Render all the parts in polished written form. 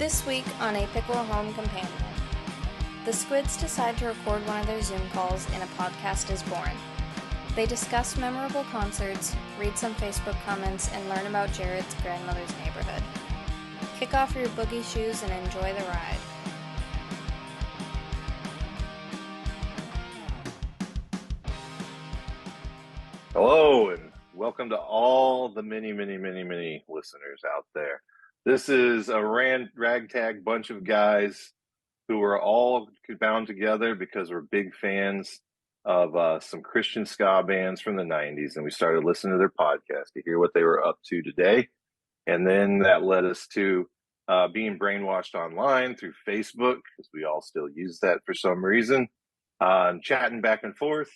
This week on A Pickle Home Companion, the Squids decide to record one of their Zoom calls and a podcast is born. They discuss memorable concerts, read some Facebook comments, and learn about Jared's grandmother's neighborhood. Kick off your boogie shoes and enjoy the ride. Hello, and welcome to all the many listeners out there. This is a ragtag bunch of guys who are all bound together because we're big fans of some Christian ska bands from the 90s, and we started listening to their podcast to hear what they were up to today. And then that led us to being brainwashed online through Facebook, because we all still use that for some reason, and chatting back and forth.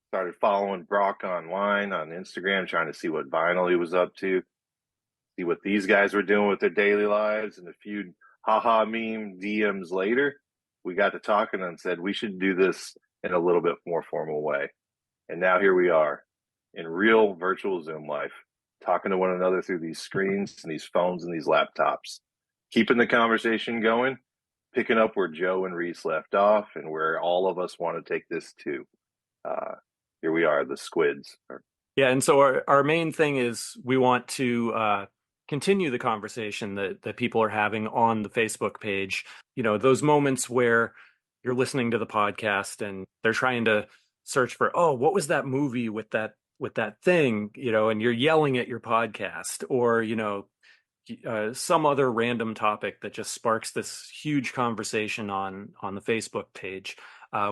Started following Brock online on Instagram, trying to see what vinyl he was up to, see what these guys were doing with their daily lives. And a few haha meme DMs later, we got to talking and said we should do this in a little bit more formal way. And now here we are in real virtual Zoom life, talking to one another through these screens and these phones and these laptops, keeping the conversation going, picking up where Joe and Reese left off and where all of us want to take this to. Here we are, the Squids. Yeah, and so our main thing is we want to continue the conversation that people are having on the Facebook page. You know, those moments where you're listening to the podcast and they're trying to search for, oh, what was that movie with that thing, you know, and you're yelling at your podcast, or, you know, some other random topic that just sparks this huge conversation on the Facebook page.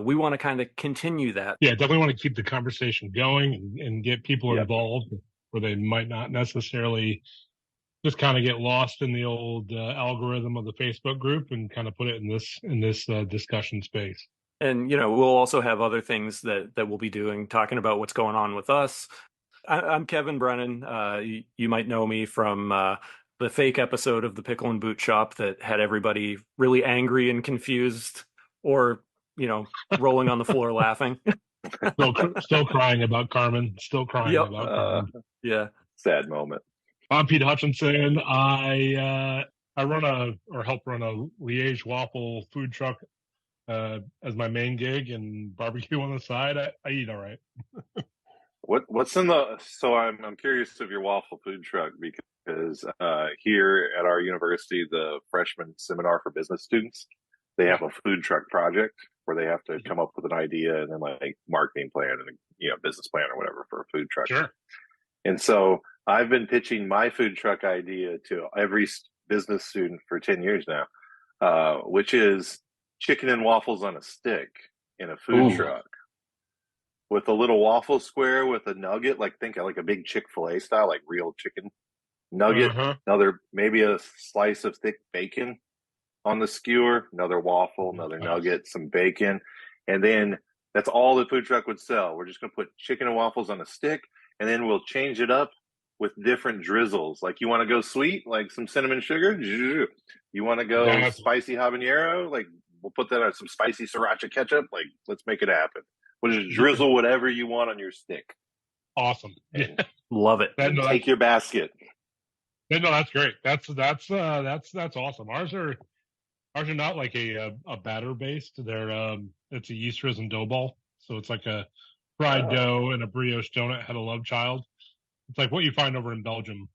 We want to kind of continue that. Yeah, definitely want to keep the conversation going and get people involved where they might not necessarily just kind of get lost in the old algorithm of the Facebook group and kind of put it in this discussion space. And, you know, we'll also have other things that we'll be doing, talking about what's going on with us. I'm Kevin Brennan. You might know me from the fake episode of the Pickle and Boot Shop that had everybody really angry and confused, or, you know, rolling on the floor laughing. Still crying about Carmen. Still crying about Carmen. Yeah. Sad moment. I'm Pete Hutchinson. I help run a Liège waffle food truck as my main gig, and barbecue on the side. I eat all right. What's in the? So I'm curious of your waffle food truck, because here at our university, the freshman seminar for business students, they have a food truck project where they have to come up with an idea and then like marketing plan and, you know, business plan or whatever for a food truck. Sure. And so I've been pitching my food truck idea to every business student for 10 years now, which is chicken and waffles on a stick in a food truck with a little waffle square with a nugget, think of like a big Chick-fil-A style, like real chicken nugget, maybe a slice of thick bacon on the skewer, another waffle, another nugget, some bacon. And then that's all the food truck would sell. We're just going to put chicken and waffles on a stick, and then we'll change it up with different drizzles. Like, you want to go sweet, like some cinnamon sugar? You want to go spicy habanero? Like, we'll put that on some spicy sriracha ketchup. Like, let's make it happen. We'll just drizzle whatever you want on your stick. Awesome. Love it. Take your basket. No, that's great. That's awesome. Ours are not like a batter based. They're it's a yeast risen dough ball. So it's like a fried dough and a brioche donut had a love child. It's like what you find over in Belgium.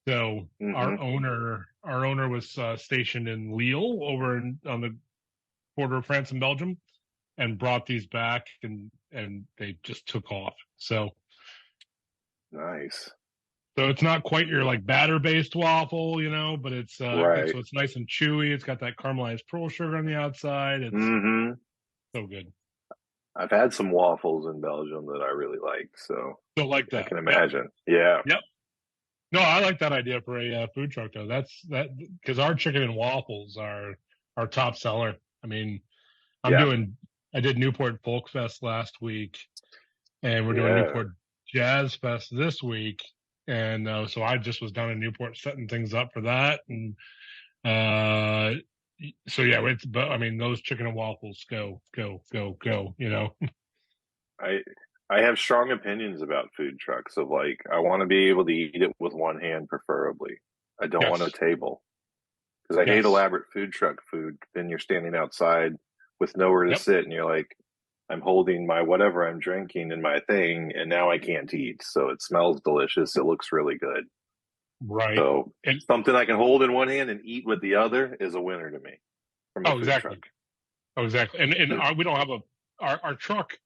So our owner was stationed in Lille over on the border of France and Belgium, and brought these back, and they just took off. So nice. So it's not quite your like batter based waffle, you know, but it's so it's nice and chewy. It's got that caramelized pearl sugar on the outside. It's so good. I've had some waffles in Belgium that I really like, so don't like that. I can imagine. Yeah. Yep. No, I like that idea for a food truck though. That's because our chicken and waffles are our top seller. I mean, I did Newport Folk Fest last week, and we're doing Newport Jazz Fest this week. And so I just was down in Newport setting things up for that. And so, yeah, but I mean, those chicken and waffles go, you know. I have strong opinions about food trucks of like, I want to be able to eat it with one hand, preferably. I don't want a table. because I hate Yes. elaborate food truck food. Then you're standing outside with nowhere to Yep. sit, and you're like, I'm holding my whatever I'm drinking in my thing, and now I can't eat. So it smells delicious. It looks really good. Right. So And something I can hold in one hand and eat with the other is a winner to me from a oh, food exactly. truck. Oh, exactly. And we don't have our truck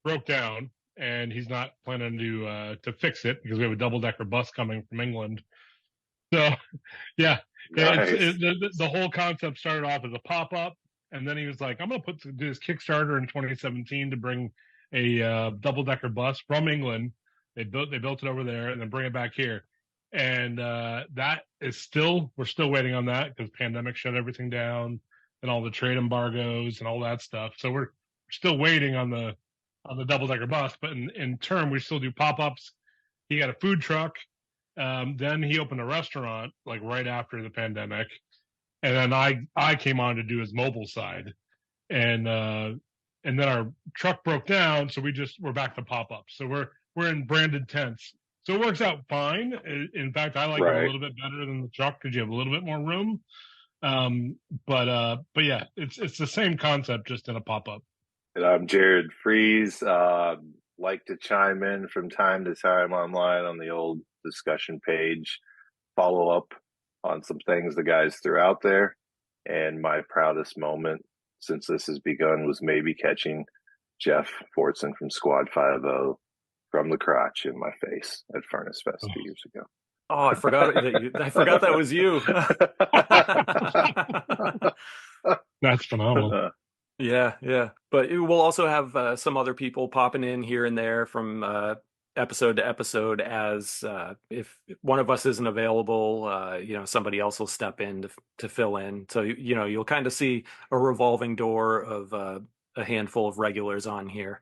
broke down, and he's not planning to fix it because we have a double decker bus coming from England. So yeah, Nice. the whole concept started off as a pop up, and then he was like, "I'm going to do this Kickstarter in 2017 to bring a double decker bus from England. They built it over there, and then bring it back here." And that is we're still waiting on that because pandemic shut everything down and all the trade embargoes and all that stuff. So we're still waiting on the double decker bus. But in turn, we still do pop ups. He got a food truck. Then he opened a restaurant like right after the pandemic, and then I came on to do his mobile side, and then our truck broke down, so we're back to pop ups. So we're in branded tents, so it works out fine. In fact, I like it a Right. little bit better than the truck because you have a little bit more room. But yeah, it's the same concept just in a pop up. And I'm Jared Fries. Like to chime in from time to time online on the old discussion page, follow up on some things the guys threw out there. And my proudest moment since this has begun was maybe catching Jeff Fortson from Squad 50 from the crotch in my face at Furnace Fest 2 years ago. Oh, I forgot that was you. That's phenomenal. Yeah. But we'll also have some other people popping in here and there from episode to episode as if one of us isn't available, somebody else will step in to fill in. So, you'll kind of see a revolving door of a handful of regulars on here.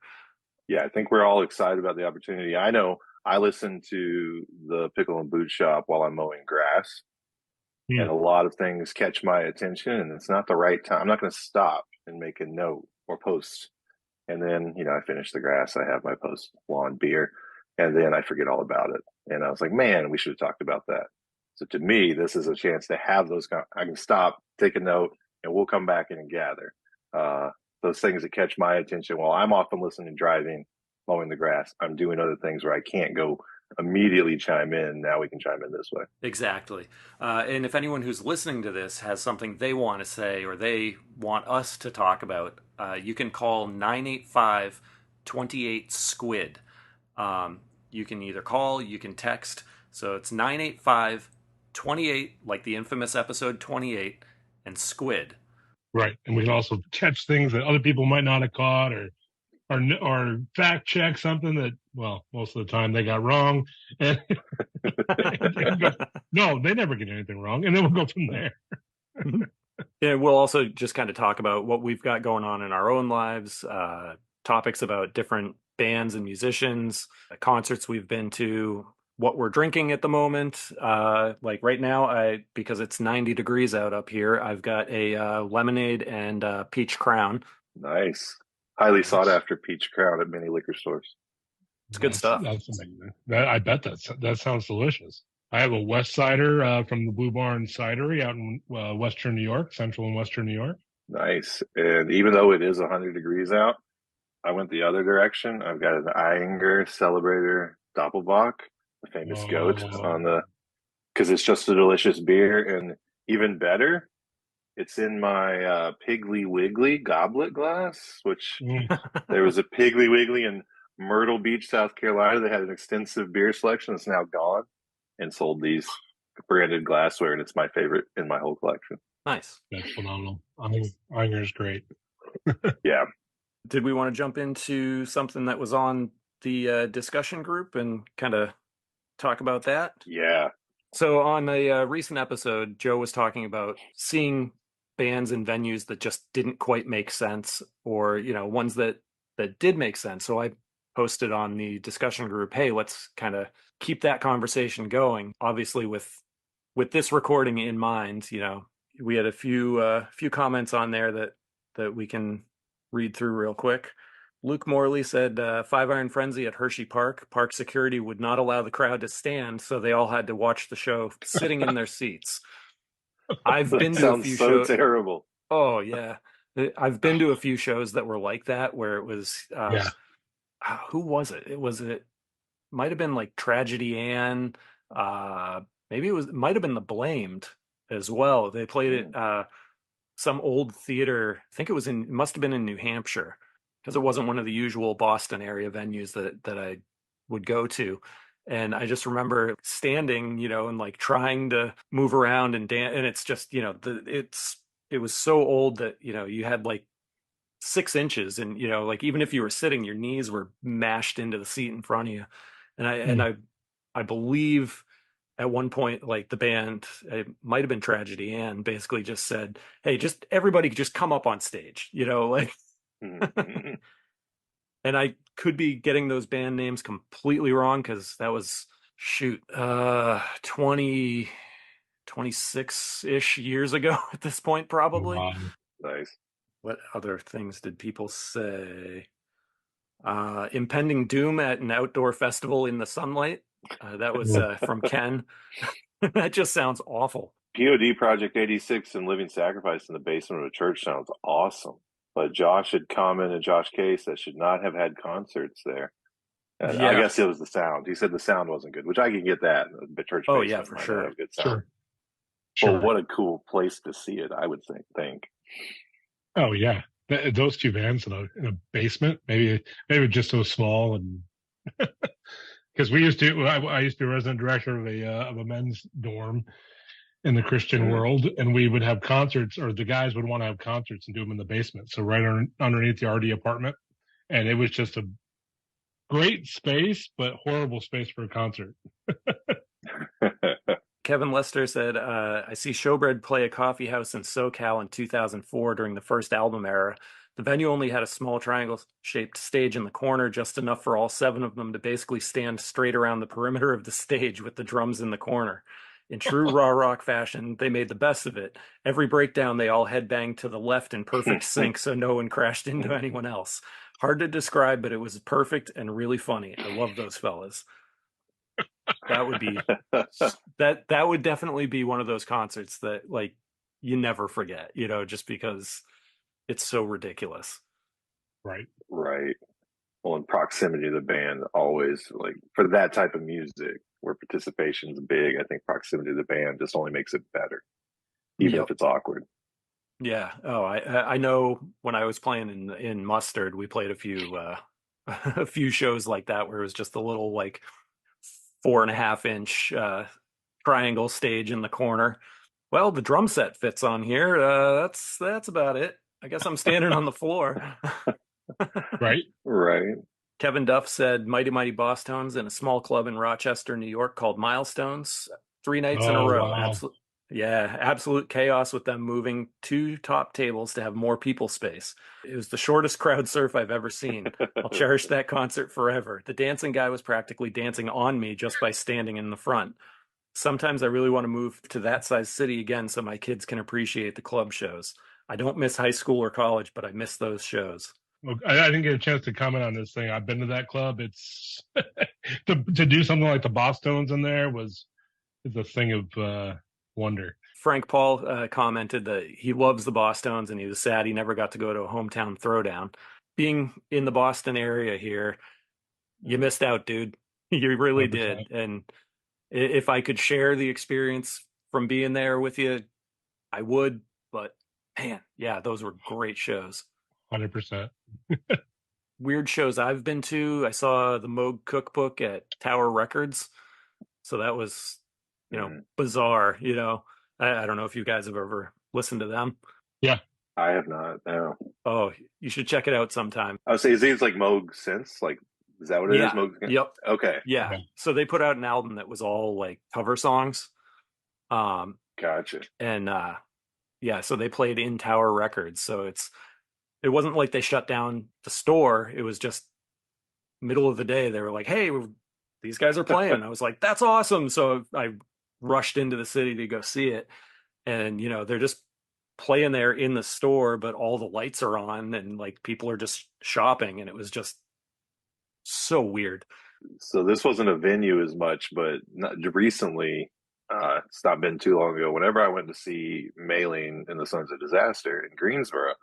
Yeah, I think we're all excited about the opportunity. I know I listen to the Pickle and Boot Shop while I'm mowing grass, and a lot of things catch my attention, and it's not the right time. I'm not going to stop and make a note or post. And then, I finish the grass. I have my post lawn beer, and then I forget all about it. And I was like, man, we should have talked about that. So to me, this is a chance to have those. I can stop, take a note, and we'll come back in and gather those things that catch my attention while I'm often listening, driving, mowing the grass. I'm doing other things where I can't go immediately chime in. Now we can chime in this way. Exactly. And if anyone who's listening to this has something they want to say or they want us to talk about, you can call 985-28-SQUID. You can either call, you can text. So it's 985-28, like the infamous episode 28, and SQUID. Right. And we can also catch things that other people might not have caught or fact check something that, well, most of the time they got wrong. And no, they never get anything wrong. And then we'll go from there. Yeah, we'll also just kind of talk about what we've got going on in our own lives, topics about different bands and musicians, concerts we've been to, what we're drinking at the moment. Like right now, because it's 90 degrees out up here, I've got a lemonade and peach crown. Nice. Highly sought after peach crown at many liquor stores. It's good stuff. That's amazing. I bet that sounds delicious. I have a West Cider from the Blue Barn Cidery out in Western New York, Central and Western New York. Nice. And even though it is 100 degrees out, I went the other direction. I've got an Eyinger Celebrator Doppelbock, the famous goat, because it's just a delicious beer. And even better, it's in my Piggly Wiggly goblet glass, which there was a Piggly Wiggly in Myrtle Beach, South Carolina that had an extensive beer selection. It's now gone and sold these branded glassware, and it's my favorite in my whole collection. Nice. That's phenomenal. Eyinger is great. Yeah. Did we want to jump into something that was on the discussion group and kind of talk about that? Yeah. So on a recent episode, Joe was talking about seeing bands and venues that just didn't quite make sense, or ones that did make sense. So I posted on the discussion group, hey, let's kind of keep that conversation going. Obviously with this recording in mind, we had a few comments on there that we can read through real quick. Luke Morley said, Five Iron Frenzy at Hershey Park. Park security would not allow the crowd to stand, so they all had to watch the show sitting in their seats. I've That been to a sounds few so shows. terrible. Oh yeah. I've been to a few shows that were like that where it was Yeah. who was it? It might have been like Tragedy Ann. Maybe it might have been The Blamed as well. They played Mm. it some old theater. I think it must have been in New Hampshire because it wasn't one of the usual Boston area venues that I would go to. And I just remember standing, and like trying to move around and dance. And it's just, it was so old that, you had like 6 inches and, like even if you were sitting, your knees were mashed into the seat in front of you. And I, and Mm. I, I believe at one point, like the band, it might have been Tragedy Ann, basically just said, "Hey, just everybody just come up on stage," like. Mhm. And I could be getting those band names completely wrong because that was shoot 26 ish years ago at this point, probably. Wow. Nice. What other things did people say? Impending doom at an outdoor festival in the sunlight. That was from Ken. That just sounds awful. POD Project 86 and Living Sacrifice in the basement of a church sounds awesome. But Josh had commented, Josh Case, that should not have had concerts there. And I Yeah. guess it was the sound. He said the sound wasn't good, which I can get that. The church Oh yeah, basement for might not sure. have good sound. Sure. Well, what a cool place to see it, I would think. Oh yeah. Those two bands in a basement, maybe just so small, and because I used to be resident director of a men's dorm in the Christian Mm. world, and we would have concerts, or the guys would want to have concerts and do them in the basement, so right underneath the RD apartment, and it was just a great space, but horrible space for a concert. Kevin Lester said, I see Showbread play a coffee house in SoCal in 2004 during the first album era. The venue only had a small triangle-shaped stage in the corner, just enough for all 7 of them to basically stand straight around the perimeter of the stage with the drums in the corner. In true raw rock fashion, they made the best of it. Every breakdown, they all headbanged to the left in perfect sync so no one crashed into anyone else. Hard to describe, but it was perfect and really funny. I love those fellas. That would be that would definitely be one of those concerts that like you never forget, just because it's so ridiculous. Right. Right. Well, in proximity to the band, always like for that type of music where participation is big, I think proximity to the band just only makes it better, even Yep. if it's awkward. Yeah. Oh, I know when I was playing in Mustard, we played a few a few shows like that where it was just a little like 4.5 inch triangle stage in the corner. Well, the drum set fits on here. That's about it. I guess I'm standing on the floor. Right. Right. Kevin Duff said Mighty Mighty Boss Tones in a small club in Rochester, New York called Milestones. 3 nights in a Oh row. wow. Absolute chaos with them moving 2 top tables to have more people space. It was the shortest crowd surf I've ever seen. I'll cherish that concert forever. The dancing guy was practically dancing on me just by standing in the front. Sometimes I really want to move to that size city again so my kids can appreciate the club shows. I don't miss high school or college, but I miss those shows. Well, I didn't get a chance to comment on this thing. I've been to that club. It's to do something like the Boston's in there is a thing of wonder. Frank Paul commented that he loves the Boston's and he was sad he never got to go to a hometown throwdown. Being in the Boston area here, you missed out, dude. You really 100%. did. And if I could share the experience from being there with you, I would. But man, yeah, those were great shows. 100%. Weird shows I've been to. I saw the Moog Cookbook at Tower Records. So that was, bizarre, I don't know if you guys have ever listened to them. Yeah. I have not. No. Oh, you should check it out sometime. I would say, is these like Moog synths? Like, is that what it is? Yeah. Moog? Yep. Okay. Yeah. Okay. So they put out an album that was all like cover songs. Gotcha. And yeah, so they played in Tower Records. So it wasn't like they shut down the store. It was just middle of the day. They were like, "Hey, these guys are playing." I was like, "That's awesome." So I rushed into the city to go see it. And, they're just playing there in the store, but all the lights are on and like people are just shopping. And it was just so weird. So this wasn't a venue as much, but not recently. it's not been too long ago. Whenever I went to see Maylene and the Sons of Disaster in Greensboro,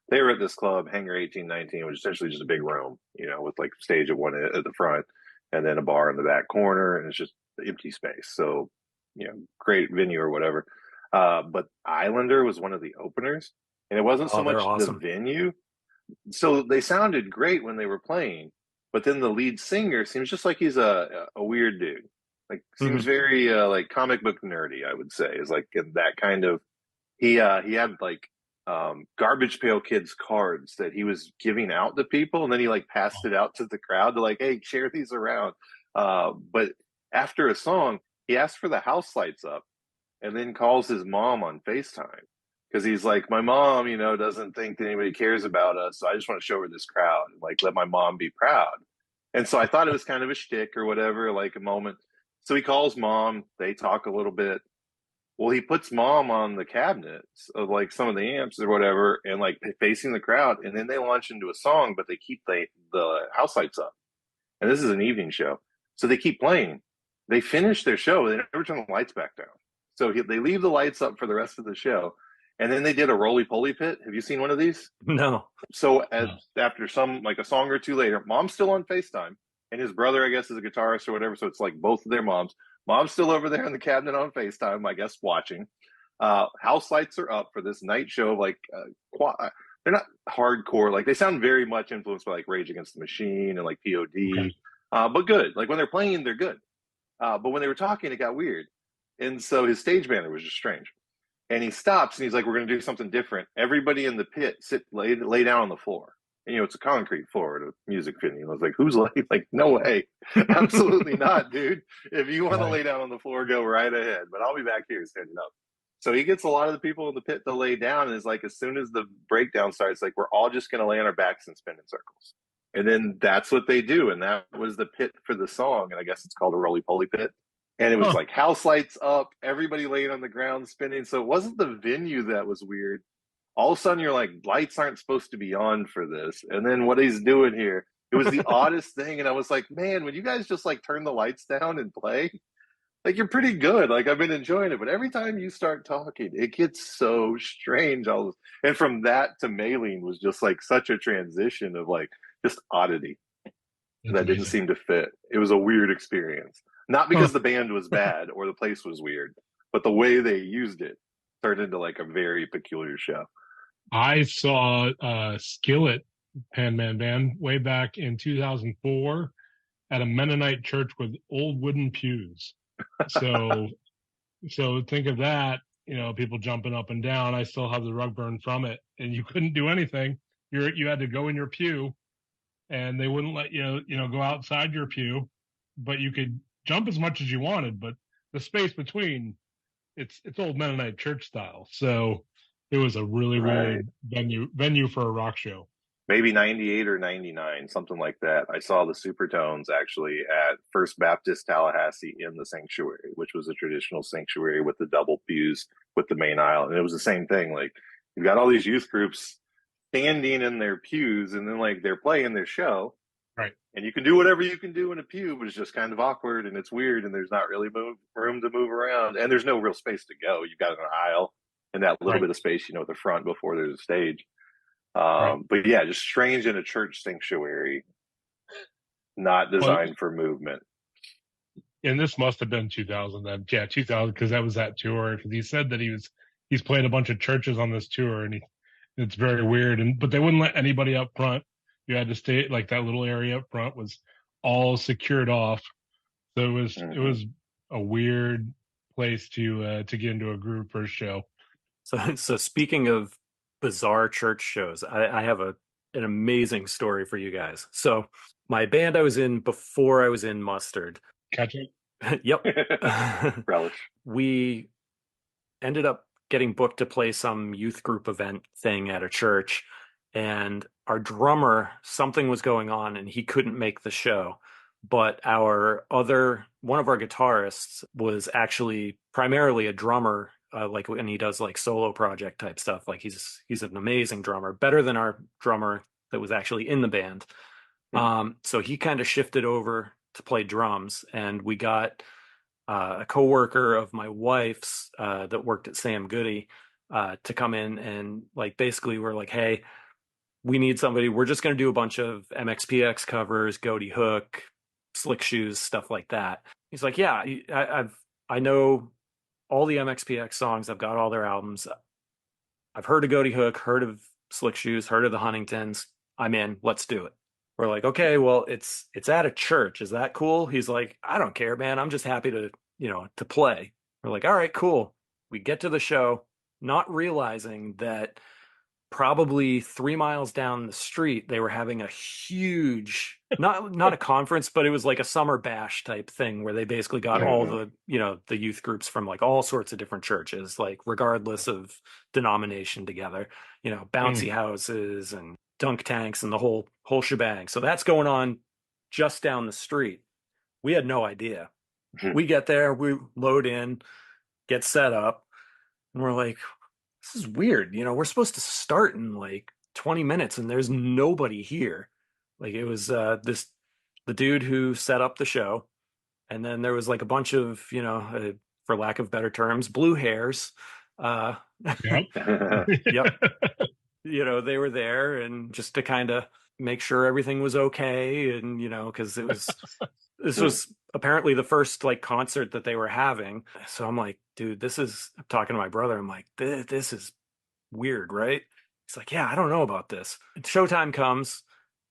they were at this club, Hangar 1819, which is essentially just a big room, with like stage at one at the front and then a bar in the back corner, and it's just empty space. So, great venue or whatever. But Islander was one of the openers, and it wasn't so Oh, they're much the awesome. venue. So they sounded great when they were playing, but then the lead singer seems just like he's a weird dude. Like seems Mhm. very like comic book nerdy, I would say. Is like in that kind of he had like garbage pail kids cards that he was giving out to people, and then he like passed it out to the crowd to like, hey, share these around. But after a song, he asked for the house lights up and then calls his mom on FaceTime because he's like, my mom, doesn't think that anybody cares about us, so I just want to show her this crowd and like let my mom be proud. And so I thought it was kind of a shtick or whatever, like a moment. So he calls mom, they talk a little bit. Well, he puts mom on the cabinets of like some of the amps or whatever, and like facing the crowd, and then they launch into a song, but they keep the house lights up. And this is an evening show, so they keep playing. They finish their show, they never turn the lights back down. So they leave the lights up for the rest of the show, and then they did a Roly Poly Pit. Have you seen one of these? No. So after some like a song or two later, mom's still on FaceTime, and his brother, I guess, is a guitarist or whatever. So it's like both of their moms. Mom's still over there in the cabinet on FaceTime, I guess, watching. House lights are up for this night show. Like they're not hardcore. Like they sound very much influenced by like Rage Against the Machine and like POD, Okay. but good. Like when they're playing, they're good. But when they were talking, it got weird, and so his stage banner was just strange. And he stops and he's like, "We're going to do something different. Everybody in the pit lay down on the floor." And, it's a concrete floor at a music venue. I was like, "Who's like, no way, absolutely not, dude. If you want to Right. lay down on the floor, go right ahead. But I'll be back here standing up." So he gets a lot of the people in the pit to lay down, and is like, as soon as the breakdown starts, like, we're all just going to lay on our backs and spin in circles. And then that's what they do, and that was the pit for the song. And I guess it's called a Roly Poly Pit. And it was Huh. like house lights up, everybody laying on the ground spinning. So it wasn't the venue that was weird. All of a sudden, you're like, lights aren't supposed to be on for this. And then what he's doing here, it was the oddest thing. And I was like, man, when you guys just like turn the lights down and play, like you're pretty good. Like I've been enjoying it. But every time you start talking, it gets so strange. And from that to Maylene was just like such a transition of like just oddity That's that didn't amazing. seem to fit. It was a weird experience. Not Huh. because the band was bad or the place was weird, but the way they used it turned into like a very peculiar show. I saw Skillet Pan Man Band way back in 2004 at a Mennonite church with old wooden pews. So so think of that, people jumping up and down. I still have the rug burn from it, and you couldn't do anything. You had to go in your pew, and they wouldn't let you, go outside your pew, but you could jump as much as you wanted. But the space between, it's old Mennonite church style, so it was a really Right. weird venue for a rock show. Maybe 98 or 99, something like that. I saw the Supertones actually at First Baptist Tallahassee in the sanctuary, which was a traditional sanctuary with the double pews with the main aisle. And it was the same thing. Like you've got all these youth groups standing in their pews, and then like they're playing their show. Right. And you can do whatever you can do in a pew, but it's just kind of awkward and it's weird, and there's not really room to move around, and there's no real space to go. You've got an aisle and that little Right. bit of space, at the front before there's a stage. Right. But yeah, just strange in a church sanctuary, not Well, designed for movement. and this must have been 2000 then. Yeah, 2000, because that was that tour. Because he said that he's played a bunch of churches on this tour, and it's very weird. But they wouldn't let anybody up front. You had to stay, like, that little area up front was all secured off. So it was a weird place to get into a group for a show. So speaking of bizarre church shows, I have an amazing story for you guys. So my band I was in before I was in Mustard. Catch it? Yep. Relish. We ended up getting booked to play some youth group event thing at a church, and our drummer, something was going on and he couldn't make the show. But one of our guitarists was actually primarily a drummer, like when he does like solo project type stuff. Like he's an amazing drummer, better than our drummer that was actually in the band. So he kind of shifted over to play drums, and we got a coworker of my wife's that worked at Sam Goody to come in, and like basically we're like, hey, we need somebody. We're just going to do a bunch of MXPX covers, Goaty Hook, Slick Shoes, stuff like that. He's like, yeah, I know all the MXPX songs. I've got all their albums. I've heard of Goaty Hook, heard of Slick Shoes, heard of the Huntingtons. I'm in. Let's do it. We're like, okay, well, it's at a church. Is that cool? He's like, I don't care, man. I'm just happy to, to play. We're like, all right, cool. We get to the show, not realizing that probably 3 miles down the street, they were having a huge, not a conference, but it was like a summer bash type thing where they basically got all the, the youth groups from like all sorts of different churches, like regardless of denomination together, bouncy houses and dunk tanks and the whole shebang. So that's going on just down the street. We had no idea. We get there, we load in, get set up, and we're like, this is weird. We're supposed to start in like 20 minutes and there's nobody here. Like it was the dude who set up the show. And then there was like a bunch of, for lack of better terms, blue hairs. Yep. Yep. They were there and just to kind of make sure everything was okay. And, because this was apparently the first like concert that they were having. So I'm like, dude, I'm talking to my brother. I'm like, this is weird, right? He's like, yeah, I don't know about this. Showtime comes,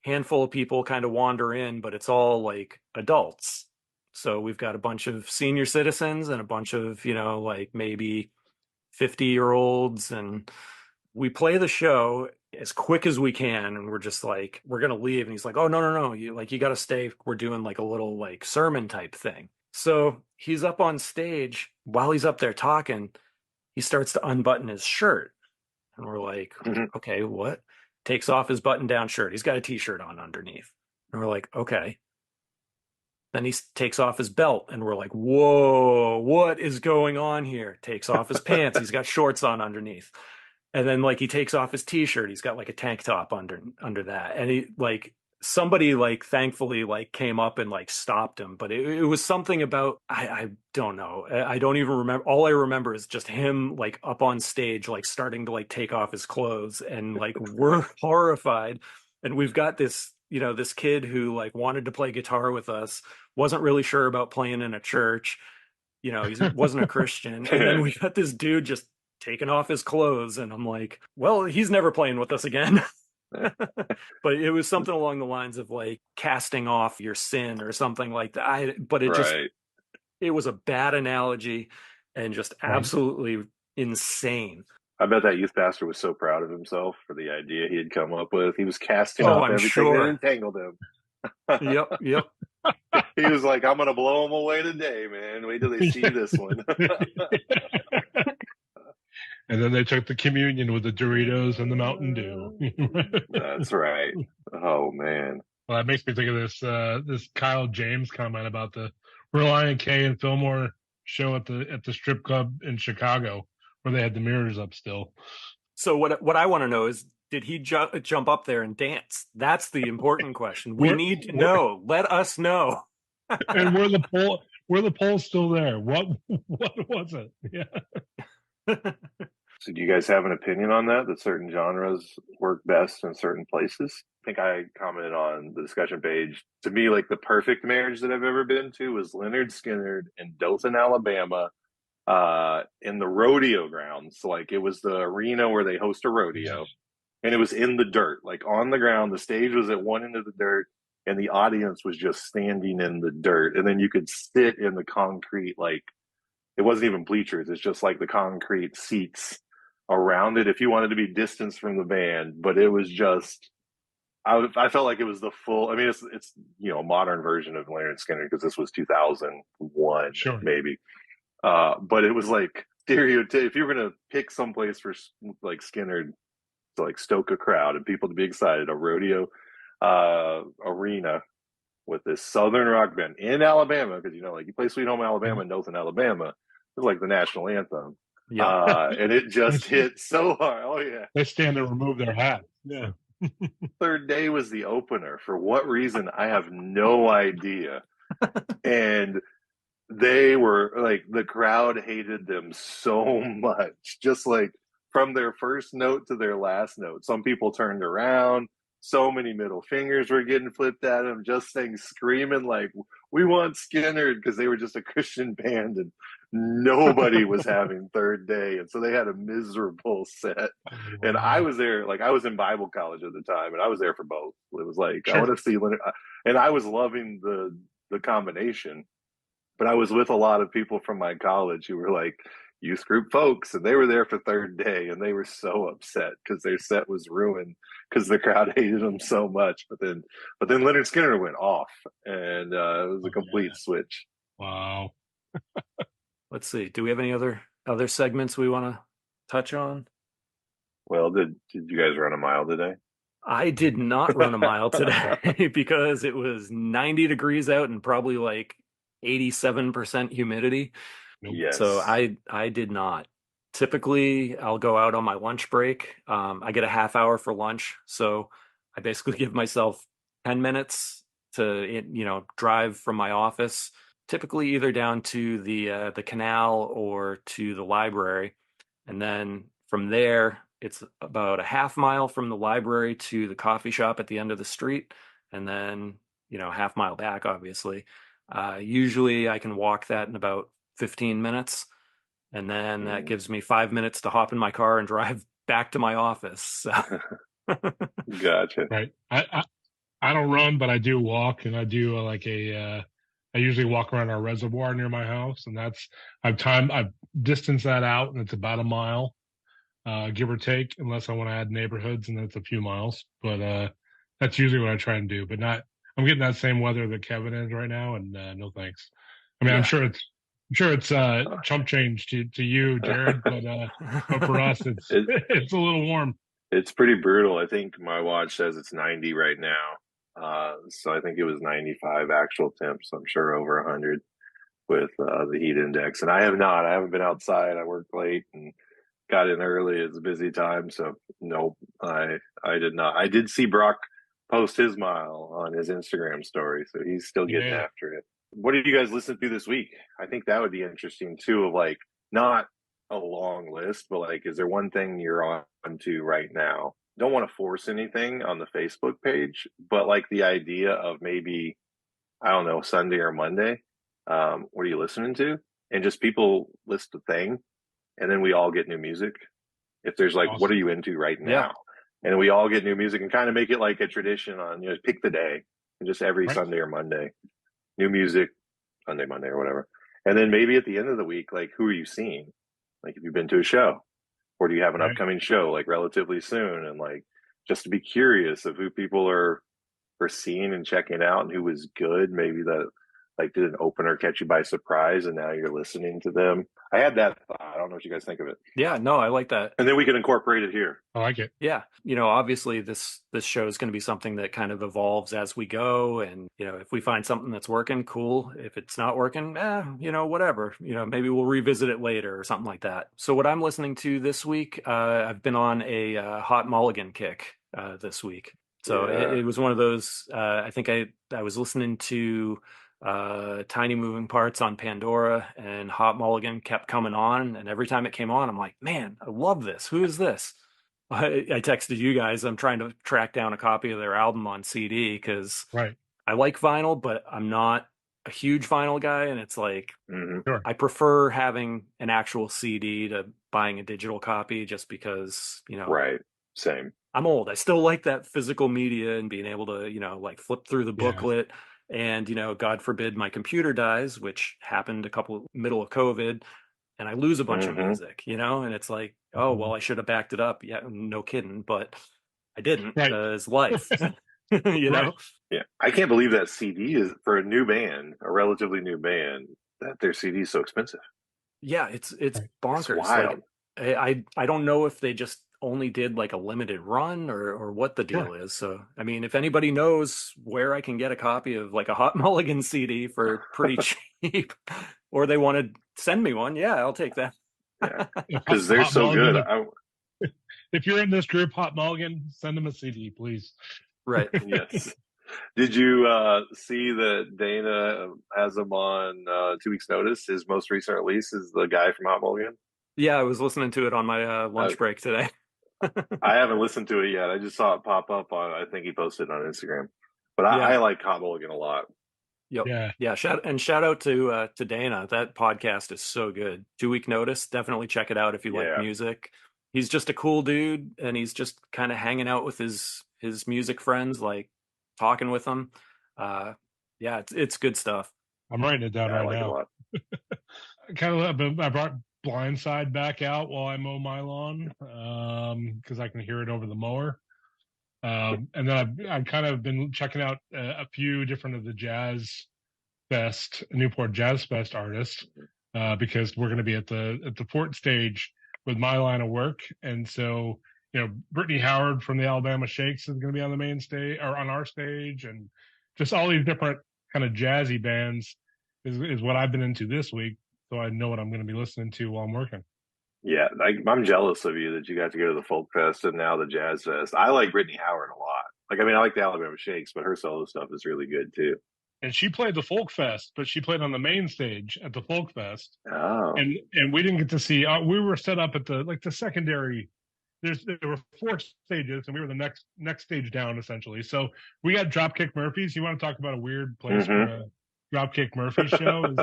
handful of people kind of wander in, but it's all like adults. So we've got a bunch of senior citizens and a bunch of, like maybe 50-year-olds. And we play the show as quick as we can, and we're just like, we're gonna leave, and he's like, oh, no, you got to stay, we're doing like a little like sermon type thing. So he's up on stage. While he's up there talking, he starts to unbutton his shirt, and we're like, okay, what? Takes off his button down shirt. He's got a t-shirt on underneath, and we're like, okay. Then he takes off his belt, and we're like, whoa, what is going on here? Takes off his pants. He's got shorts on underneath. And then like he takes off his t-shirt. He's got like a tank top under that. And he like somebody like thankfully like came up and like stopped him. But it was something about I don't know. I don't even remember. All I remember is just him like up on stage, like starting to like take off his clothes, and like we're horrified. And we've got this, this kid who like wanted to play guitar with us, wasn't really sure about playing in a church. He wasn't a Christian. And then we got this dude just taking off his clothes, and I'm like, well, he's never playing with us again. But it was something along the lines of like casting off your sin or something like that. But it was a bad analogy and just absolutely insane. I bet that youth pastor was so proud of himself for the idea he had come up with. He was casting off everything that entangled him. Yep. He was like, I'm going to blow them away today, man. Wait till they see this one. And then they took the communion with the Doritos and the Mountain Dew. That's right. Oh, man. Well, that makes me think of this Kyle James comment about the Reliant K and Fillmore show at the strip club in Chicago, where they had the mirrors up still. So what I want to know is, did he jump up there and dance? That's the important question. We need to know. Let us know. And were the polls still there? What was it? Yeah. So do you guys have an opinion on that certain genres work best in certain places? I think I commented on the discussion page. To me, like the perfect marriage that I've ever been to was Lynyrd Skynyrd in Dothan, Alabama, in the rodeo grounds. Like it was the arena where they host a rodeo, and it was in the dirt, like on the ground. The stage was at one end of the dirt, and the audience was just standing in the dirt. And then you could sit in the concrete, like it wasn't even bleachers. It's just like the concrete seats around it if you wanted to be distanced from the band. But it was just, I felt like it was the full, I mean, it's a modern version of Lynyrd Skynyrd because this was 2001, maybe. But it was like stereotype. If you were going to pick someplace for like Skynyrd to like stoke a crowd and people to be excited, a rodeo arena with this Southern rock band in Alabama, because like you play Sweet Home Alabama in Dothan, Alabama, it's like the national anthem. Yeah. And it just hit so hard. Oh yeah. They stand and remove their hat. Yeah. Third day was the opener. For what reason, I have no idea. And they were like, the crowd hated them so much, just like from their first note to their last note. Some people turned around. So many middle fingers were getting flipped at them, just saying, screaming like, "We want Skinner," because they were just a Christian band and nobody was having Third Day, and so they had a miserable set. And I was there, like I was in Bible college at the time, and I was there for both. It was like, I Sure. want to see Leonard, and I was loving the combination, but I was with a lot of people from my college who were like youth group folks, and they were there for Third Day, and they were so upset because their set was ruined because the crowd hated them so much. But then Leonard Skinner went off, and it was a complete switch. Wow. Let's see. Do we have any other segments we want to touch on? Well, did you guys run a mile today? I did not run a mile today because it was 90 degrees out and probably like 87% humidity. Nope. Yes. So I did not. Typically, I'll go out on my lunch break. I get a half hour for lunch, so I basically give myself 10 minutes to drive from my office, typically either down to the canal or to the library, and then from there it's about a half mile from the library to the coffee shop at the end of the street, and then half mile back, obviously. Usually I can walk that in about 15 minutes, and then that gives me 5 minutes to hop in my car and drive back to my office. So. Gotcha. Right. I don't run, but I do walk, and I do I usually walk around our reservoir near my house, and I've distanced that out, and it's about a mile, give or take, unless I want to add neighborhoods, and that's a few miles. But that's usually what I try and do. But I'm getting that same weather that Kevin is right now, and no thanks. I mean, yeah. I'm sure it's chump change to you, Jared, but for us, it's a little warm. It's pretty brutal. I think my watch says it's 90 right now. So I think it was 95 actual temps. I'm sure over 100 with the heat index. And I haven't been outside. I worked late and got in early. It's a busy time. So nope, I did not. I did see Brock post his mile on his Instagram story. So he's still getting after it. What did you guys listen to this week? I think that would be interesting too, of like, not a long list, but like, is there one thing you're on to right now? Don't want to force anything on the Facebook page, but like the idea of maybe, I don't know, Sunday or Monday, what are you listening to? And just people list a thing, and then we all get new music. If there's like, awesome. What are you into right now? Yeah. And we all get new music, and kind of make it like a tradition on, pick the day, and just every Sunday or Monday, new music, Sunday, Monday, or whatever. And then maybe at the end of the week, like, who are you seeing? Like, have you been to a show, or do you have an upcoming show like relatively soon? And like, just to be curious of who people are seeing and checking out, and who was good. Maybe that, like, did an opener catch you by surprise, and now you're listening to them. I had that thought. I don't know what you guys think of it. Yeah, no, I like that. And then we can incorporate it here. I like it. Yeah. Obviously this show is going to be something that kind of evolves as we go. And, if we find something that's working, cool. If it's not working, whatever, maybe we'll revisit it later or something like that. So what I'm listening to this week, I've been on a Hot Mulligan kick this week. So it was one of those, I think I was listening to Tiny Moving Parts on Pandora, and Hot Mulligan kept coming on, and every time it came on, I'm like, man, I love this. Who is this? I texted you guys. I'm trying to track down a copy of their album on CD because I like vinyl, but I'm not a huge vinyl guy, and it's like, I prefer having an actual CD to buying a digital copy, just because same. I'm old. I still like that physical media and being able to like flip through the booklet. And, God forbid my computer dies, which happened middle of COVID, and I lose a bunch of music, and it's like, oh, well, I should have backed it up. Yeah, no kidding. But I didn't, because life, know? Yeah. I can't believe that CD is, for a new band, a relatively new band, that their CD is so expensive. Yeah, it's bonkers. It's wild. Like, I don't know if they just only did like a limited run or what the deal is. So, I mean, if anybody knows where I can get a copy of like a Hot Mulligan CD for pretty cheap, or they want to send me one, I'll take that. Because they're so good. If you're in this group, Hot Mulligan, send them a CD, please. Right. Yes. Did you see that Dana has him on 2 weeks' notice? His most recent release is the guy from Hot Mulligan. Yeah, I was listening to it on my I, lunch break today. I haven't listened to it yet. I just saw it pop up on. I think he posted it on Instagram. But Yeah. I like Hot Mulligan a lot. Yep. Yeah. Shout out to Dana. That podcast is so good. 2 week notice. Definitely check it out if you like Yeah. music. He's just a cool dude, and he's just kind of hanging out with his music friends, like talking with them. Yeah, it's good stuff. I'm writing it down Yeah, I right like it a now. lot. I brought Blindside back out while I mow my lawn because I can hear it over the mower. And then I've kind of been checking out a few different of the Newport Jazz Fest artists because we're going to be at the Fort stage with my line of work, and so Brittany Howard from the Alabama Shakes is going to be on the main stage or on our stage, and just all these different kind of jazzy bands is what I've been into this week. So I know what I'm going to be listening to while I'm working. Yeah, I'm jealous of you that you got to go to the Folk Fest and now the Jazz Fest. I like Brittany Howard a lot. Like, I mean, I like the Alabama Shakes, but her solo stuff is really good too. And she played the Folk Fest, but she played on the main stage at the Folk Fest. Oh, And we didn't get to see. We were set up at the secondary. There were 4 stages, and we were the next stage down essentially. So we got Dropkick Murphys. You want to talk about a weird place for a Dropkick Murphys show? Is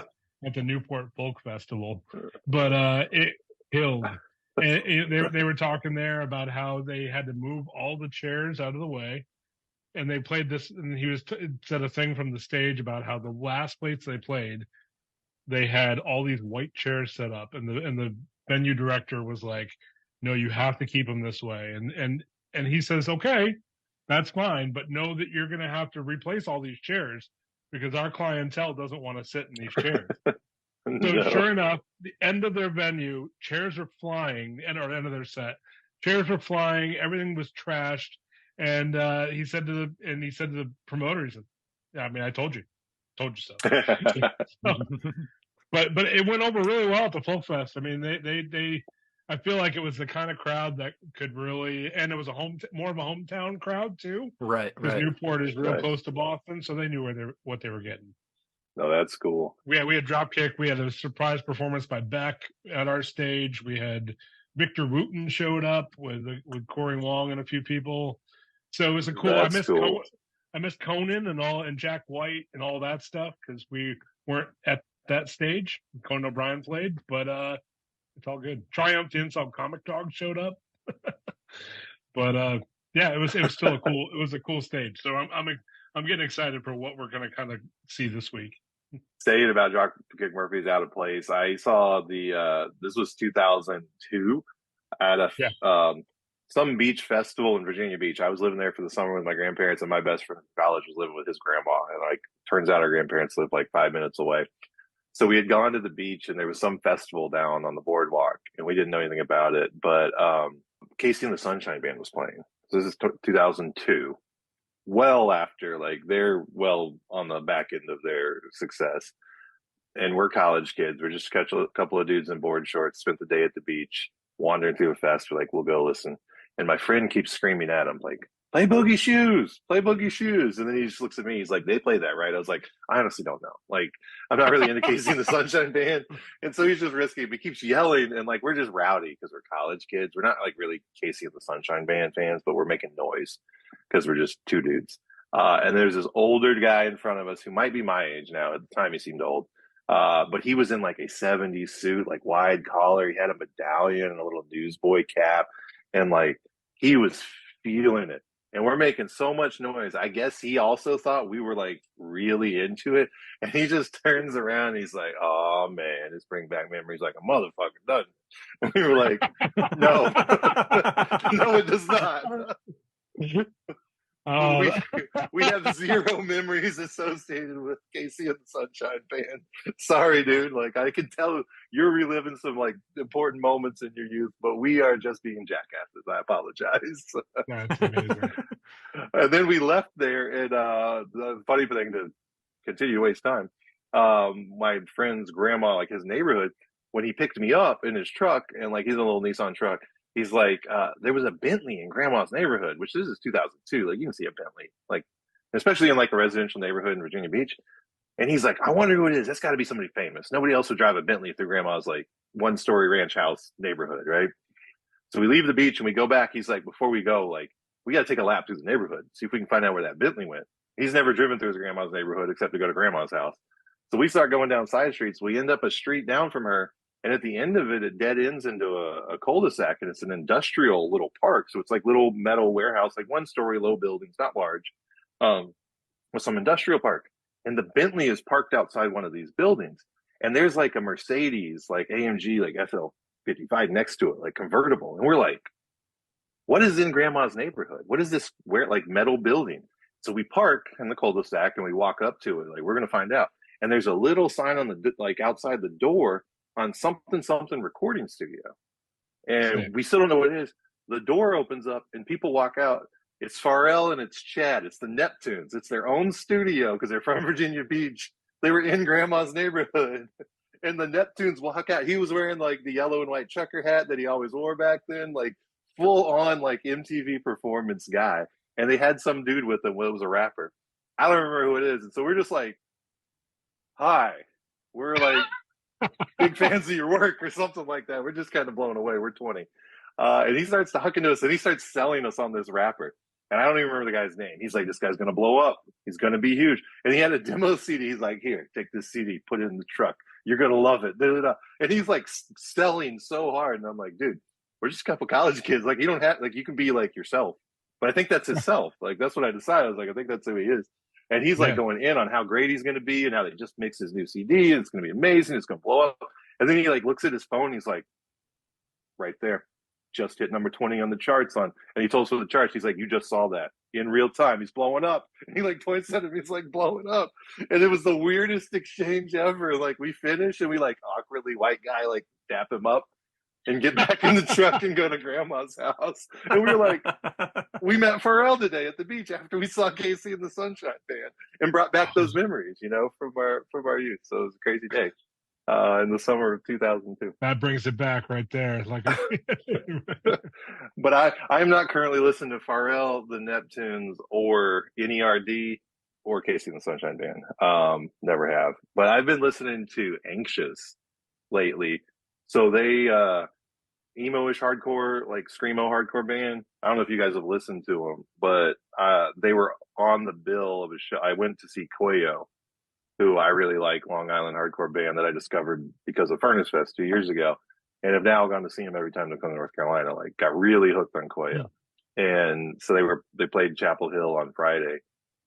at the Newport Folk Festival, but it killed. And they were talking there about how they had to move all the chairs out of the way, and they played this. And he said a thing from the stage about how the last place they played, they had all these white chairs set up, and the venue director was like, "No, you have to keep them this way." And he says, "Okay, that's fine, but know that you're going to have to replace all these chairs because our clientele doesn't want to sit in these chairs." So sure enough, the end of their venue, chairs are flying, end of their set, chairs were flying, everything was trashed, and he said to the promoter, he said, "Yeah, I mean, I told you so." But it went over really well at the Folk Fest. I mean, they I feel like it was the kind of crowd that could really, and it was more of a hometown crowd too, Right. because Newport is real close to Boston, so they knew what they were getting. No, that's cool. We had Dropkick. We had a surprise performance by Beck at our stage. We had Victor Wooten showed up with Corey Wong and a few people. So it was a cool. I missed Conan and Jack White and all that stuff because we weren't at that stage. Conan O'Brien played, but it's all good. Triumph the Insult Comic Dog showed up, but yeah, it was still a cool stage. So I'm getting excited for what we're going to kind of see this week. Saying about Dropkick Murphys out of place. I saw this was 2002 at some beach festival in Virginia Beach. I was living there for the summer with my grandparents, and my best friend in college was living with his grandma. And like, turns out our grandparents lived like 5 minutes away. So we had gone to the beach, and there was some festival down on the boardwalk, and we didn't know anything about it. But Casey and the Sunshine Band was playing. So this is 2002. Well after, like, they're well on the back end of their success, and we're college kids. We're just a couple of dudes in board shorts, spent the day at the beach, wandering through a fest. We're like, we'll go listen. And my friend keeps screaming at him, like, play Boogie Shoes, play Boogie Shoes. And then he just looks at me. He's like, they play that, right? I was like, I honestly don't know. Like, I'm not really into Casey and the Sunshine Band. And so he's just risky, but he keeps yelling. And like, we're just rowdy because we're college kids. We're not like really Casey and the Sunshine Band fans, but we're making noise because we're just 2 dudes. And there's this older guy in front of us who might be my age now. At the time, he seemed old. But he was in like a 70s suit, like wide collar. He had a medallion and a little newsboy cap. And like, he was feeling it. And we're making so much noise. I guess he also thought we were like really into it. And he just turns around and he's like, oh man, it's bringing back memories like a motherfucker doesn't. And we were like, no, no, it does not. We have 0 memories associated with Casey and the Sunshine Band. Sorry, dude. Like, I can tell you're reliving some like important moments in your youth, but we are just being jackasses. I apologize. That's amazing. And then we left there, and the funny thing, to continue to waste time, my friend's grandma, like his neighborhood, when he picked me up in his truck, and like he's a little Nissan truck, he's like, there was a Bentley in grandma's neighborhood, which this is 2002. Like, you can see a Bentley like especially in like a residential neighborhood in Virginia Beach. And he's like, I wonder who it is. That's got to be somebody famous. Nobody else would drive a Bentley through grandma's like 1-story ranch house neighborhood, right? So we leave the beach and we go back. He's like, before we go, like, we got to take a lap through the neighborhood, see if we can find out where that Bentley went. He's never driven through his grandma's neighborhood except to go to grandma's house. So we start going down side streets. We end up a street down from her. And at the end of it, it dead ends into a cul-de-sac, and it's an industrial little park. So it's like little metal warehouse, like 1-story low buildings, not large, with some industrial park. And the Bentley is parked outside one of these buildings. And there's like a Mercedes, like AMG, like FL55 next to it, like convertible. And we're like, what is in grandma's neighborhood? What is this like metal building? So we park in the cul-de-sac and we walk up to it. Like, we're going to find out. And there's a little sign on the, like outside the door on something recording studio. And we still don't know what it is. The door opens up and people walk out. It's Pharrell and it's Chad. It's the Neptunes. It's their own studio because they're from Virginia Beach. They were in grandma's neighborhood. And the Neptunes walk out. He was wearing like the yellow and white trucker hat that he always wore back then, like full on like MTV performance guy. And they had some dude with them. Well, it was a rapper. I don't remember who it is. And so we're just like, hi, we're like big fans of your work or something like that. We're just kind of blown away. We're 20. And he starts talking to us and he starts selling us on this rapper. And I don't even remember the guy's name. He's like, this guy's going to blow up. He's going to be huge. And he had a demo CD. He's like, here, take this CD, put it in the truck. You're going to love it. Da, da, da. And he's like selling so hard. And I'm like, dude, we're just a couple college kids. Like, you don't have, like, you can be like yourself. But I think that's his self. Like, that's what I decided. I was like, I think that's who he is. And he's like going in on how great he's going to be and how they just mixed his new CD. And it's going to be amazing. It's going to blow up. And then he like looks at his phone. He's like, right there, just hit number 20 on the charts on. And he told us for the charts. He's like, you just saw that in real time. He's blowing up. And he like points at him. He's like blowing up. And it was the weirdest exchange ever. Like, we finish and we like awkwardly white guy like dap him up and get back in the truck and go to grandma's house. And we were like, we met Pharrell today at the beach after we saw Casey and the Sunshine Band and brought back those memories, you know, from our youth. So it was a crazy day in the summer of 2002. That brings it back right there. Like, but I am not currently listening to Pharrell, the Neptunes, or NERD or Casey and the Sunshine Band. Never have. But I've been listening to Anxious lately. So they emo-ish hardcore, like screamo hardcore band. I don't know if you guys have listened to them, but they were on the bill of a show. I went to see Koyo, who I really like, Long Island hardcore band that I discovered because of Furnace Fest 2 years ago, and have now gone to see him every time they come to North Carolina. Like, got really hooked on Koyo. And so they played Chapel Hill on Friday,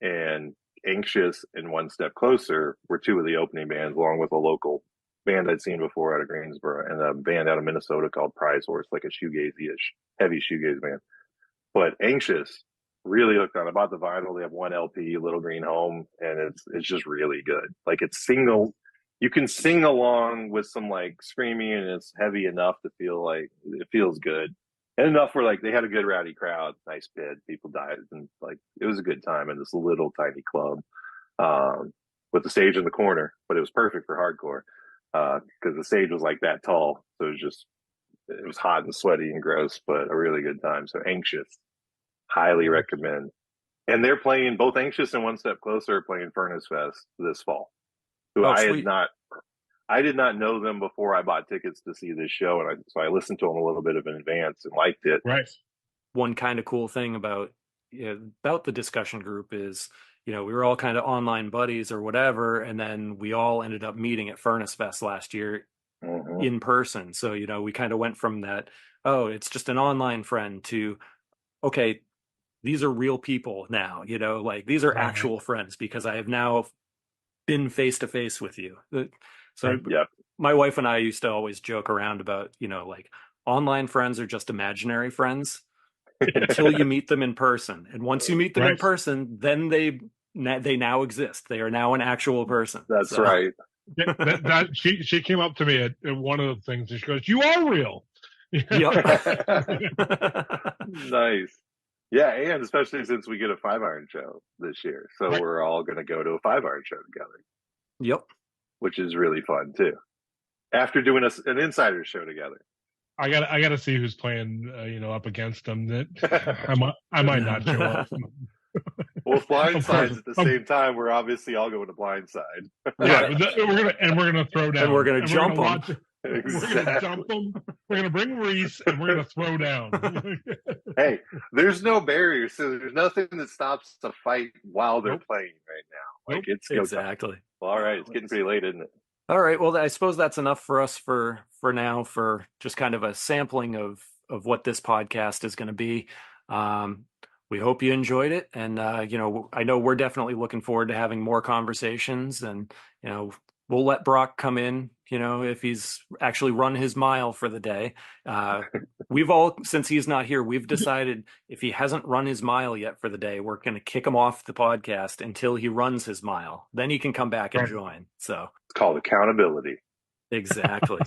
and Anxious and One Step Closer were two of the opening bands, along with a local band I'd seen before out of Greensboro and a band out of Minnesota called Prize Horse, like a shoegazy-ish, heavy shoegaze band. But Anxious, really hooked on. I bought the vinyl. They have one LP, Little Green Home, and it's just really good. Like, it's single. You can sing along with some like screaming, and it's heavy enough to feel like it feels good, and enough where like they had a good rowdy crowd, nice pit, people died, and like it was a good time in this little tiny club with the stage in the corner. But it was perfect for hardcore. Because the stage was like that tall, so it was hot and sweaty and gross, but a really good time. So Anxious, highly recommend. And they're playing, both Anxious and One Step Closer are playing Furnace Fest this fall. Who I did not know them before I bought tickets to see this show, and so I listened to them a little bit in advance and liked it. right. One kind of cool thing about the discussion group is, we were all kind of online buddies or whatever, and then we all ended up meeting at Furnace Fest last year in person. So, we kind of went from that, oh, it's just an online friend, to, okay, these are real people now, like these are actual friends because I have now been face to face with you. So my wife and I used to always joke around about, like online friends are just imaginary friends until you meet them in person. And once you meet them in person, then they now exist. They are now an actual person. That's right. That she came up to me at one of the things and she goes, "You are real." Nice. Yeah, and especially since we get a 5-iron show this year, so we're all going to go to a 5-iron show together. Yep. Which is really fun too. After doing an insider show together. I got to see who's playing, up against them. That I might not show up. Well, if blind Of course. sides at the same time, we're obviously all going to blind side. Yeah, we're gonna throw down, And we're gonna jump them. watch it. Exactly. We're gonna jump them. We're gonna bring Reese, and we're gonna throw down. Hey, there's no barrier, so there's nothing that stops the fight while they're Nope. playing right now. Like Nope. it's go time. Exactly. Well, all right, it's getting pretty late, isn't it? All right. Well, I suppose that's enough for us for now, for just kind of a sampling of what this podcast is going to be. We hope you enjoyed it, and I know we're definitely looking forward to having more conversations, and we'll let Brock come in, if he's actually run his mile for the day. We've all, since he's not here, we've decided if he hasn't run his mile yet for the day, we're going to kick him off the podcast until he runs his mile. Then he can come back and join. So It's called accountability. exactly.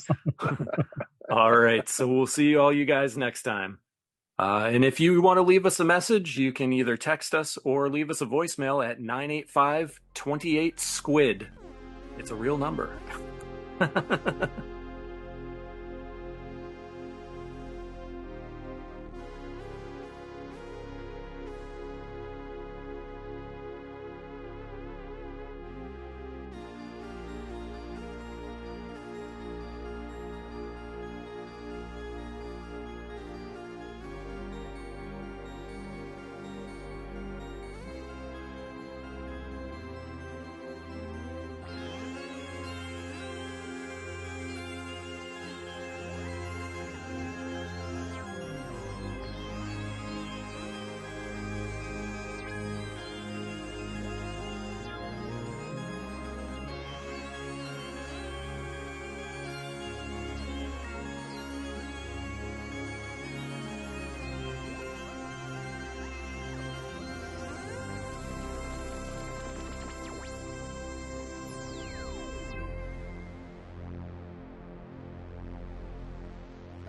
All right. So we'll see all you guys next time. And if you want to leave us a message, you can either text us or leave us a voicemail at 985-28-SQUID. It's a real number.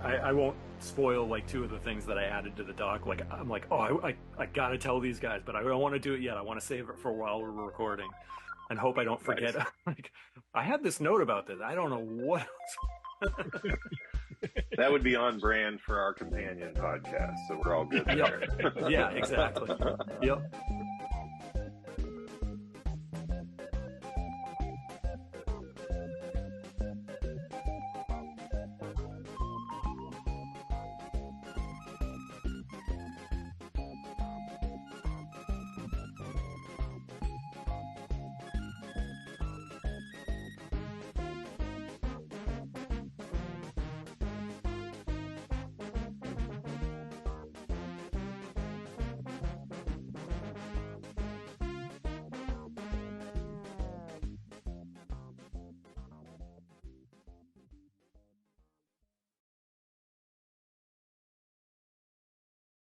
I won't spoil like two of the things that I added to the doc. Like I'm like, oh, I gotta tell these guys, but I don't want to do it yet. I want to save it for while we're recording, and hope I don't forget. Nice. Like I had this note about this. I don't know what else. That would be on brand for our companion podcast, so we're all good there. Yeah, exactly. Yep.